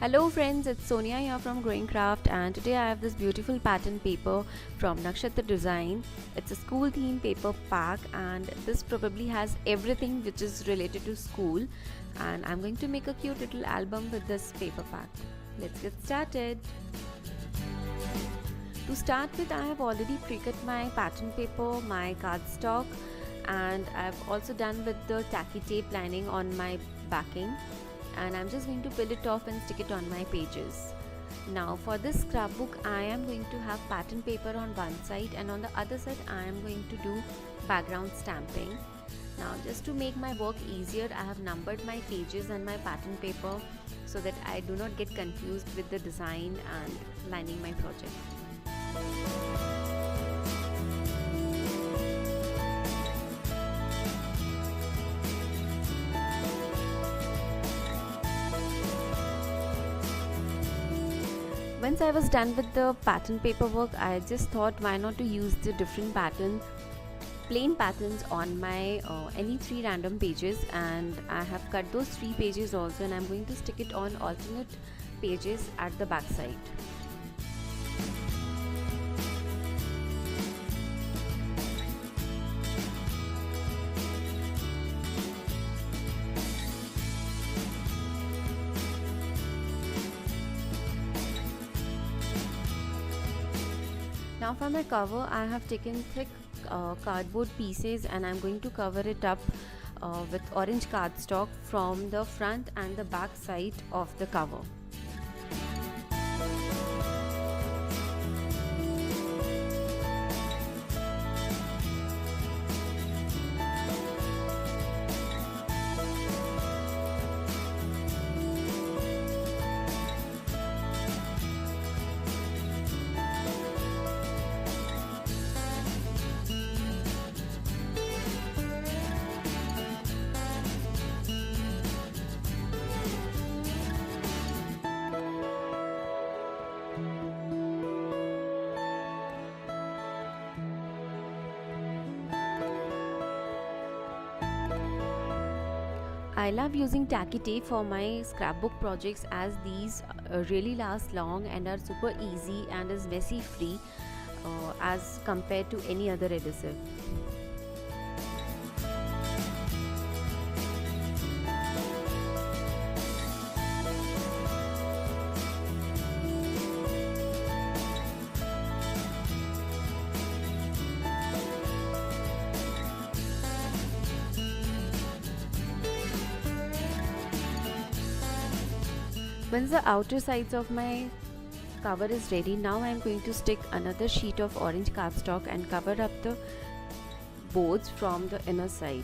Hello friends, it's Sonia here from Growing Craft, and today I have this beautiful pattern paper from Nakshatra Design. It's a school theme paper pack, and this probably has everything which is related to school, and I'm going to make a cute little album with this paper pack. Let's get started. To start with, I have already pre-cut my pattern paper, my cardstock, and I've also done with the tacky tape lining on my backing, and I'm just going to peel it off and stick it on my pages. Now for this scrapbook, I am going to have pattern paper on one side, and on the other side I am going to do background stamping. Now just to make my work easier, I have numbered my pages and my pattern paper so that I do not get confused with the design and lining my project. Once I was done with the pattern paperwork, I just thought why not to use the different plain patterns on my any 3 random pages, and I have cut those 3 pages also, and I'm going to stick it on alternate pages at the back side. Now for my cover, I have taken thick cardboard pieces, and I'm going to cover it up with orange cardstock from the front and the back side of the cover. I love using tacky tape for my scrapbook projects, as these really last long and are super easy and is messy free as compared to any other adhesive. Once the outer sides of my cover is ready, now I am going to stick another sheet of orange cardstock and cover up the boards from the inner side.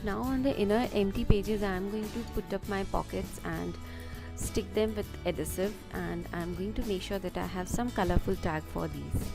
Now on the inner empty pages, I am going to put up my pockets and stick them with adhesive, and I am going to make sure that I have some colorful tag for these.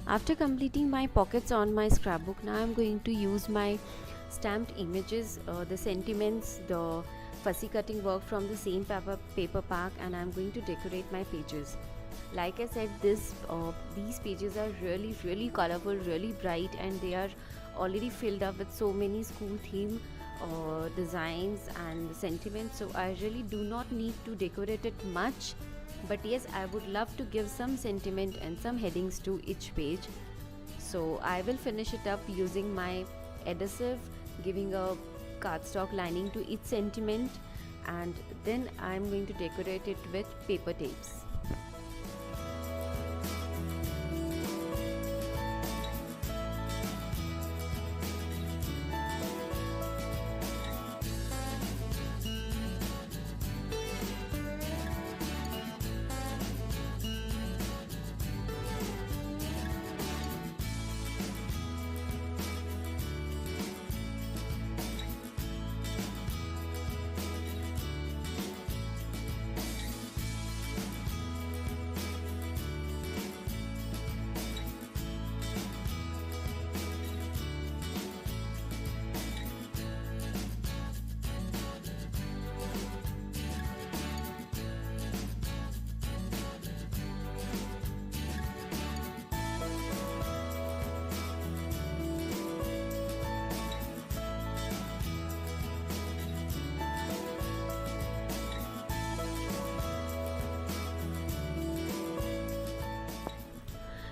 After completing my pockets on my scrapbook, now I'm going to use my stamped images, the sentiments, the fussy cutting work from the same paper pack, and I'm going to decorate my pages. Like I said, these pages are really colorful, really bright, and they are already filled up with so many school theme designs and sentiments, so I really do not need to decorate it much. But yes, I would love to give some sentiment and some headings to each page. So I will finish it up using my adhesive, giving a cardstock lining to each sentiment, and then I'm going to decorate it with paper tapes.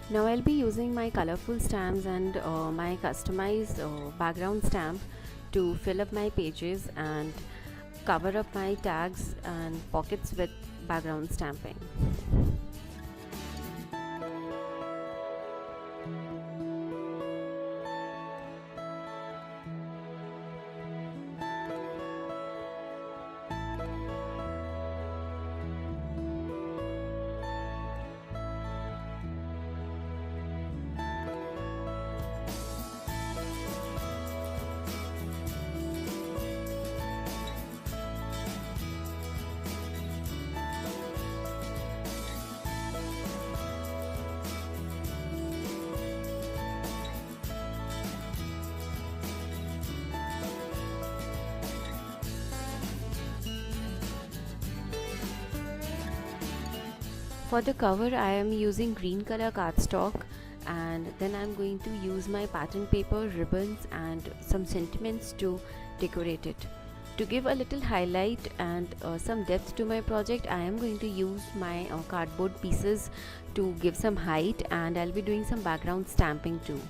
Now I'll be using my colorful stamps and my customized background stamp to fill up my pages and cover up my tags and pockets with background stamping. For the cover, I am using green color cardstock, and then I'm going to use my pattern paper, ribbons and some sentiments to decorate it. To give a little highlight and some depth to my project, I am going to use my cardboard pieces to give some height, and I'll be doing some background stamping too.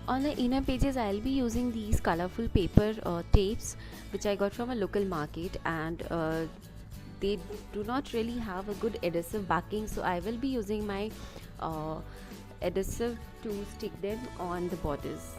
On the inner pages, I'll be using these colorful paper tapes which I got from a local market, and they do not really have a good adhesive backing, so I will be using my uh, adhesive to stick them on the borders.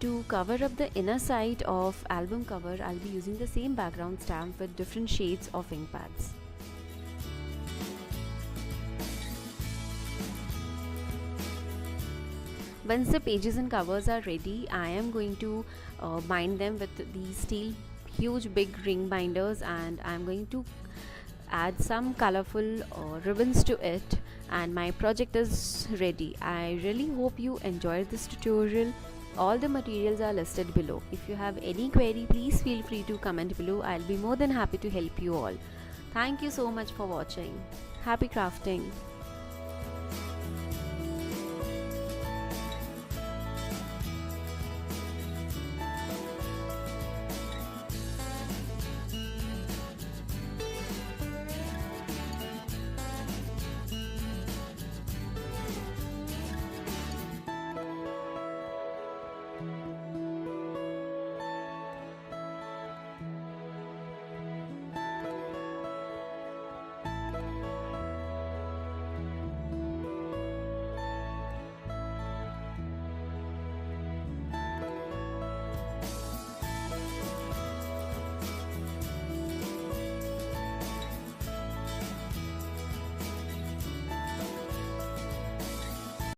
To cover up the inner side of album cover, I'll be using the same background stamp with different shades of ink pads. Once the pages and covers are ready, I am going to bind them with these steel huge big ring binders, and I'm going to add some colorful ribbons to it, and my project is ready. I really hope you enjoyed this tutorial. All the materials are listed below. If you have any query, please feel free to comment below. I'll be more than happy to help you all. Thank you so much for watching. Happy crafting.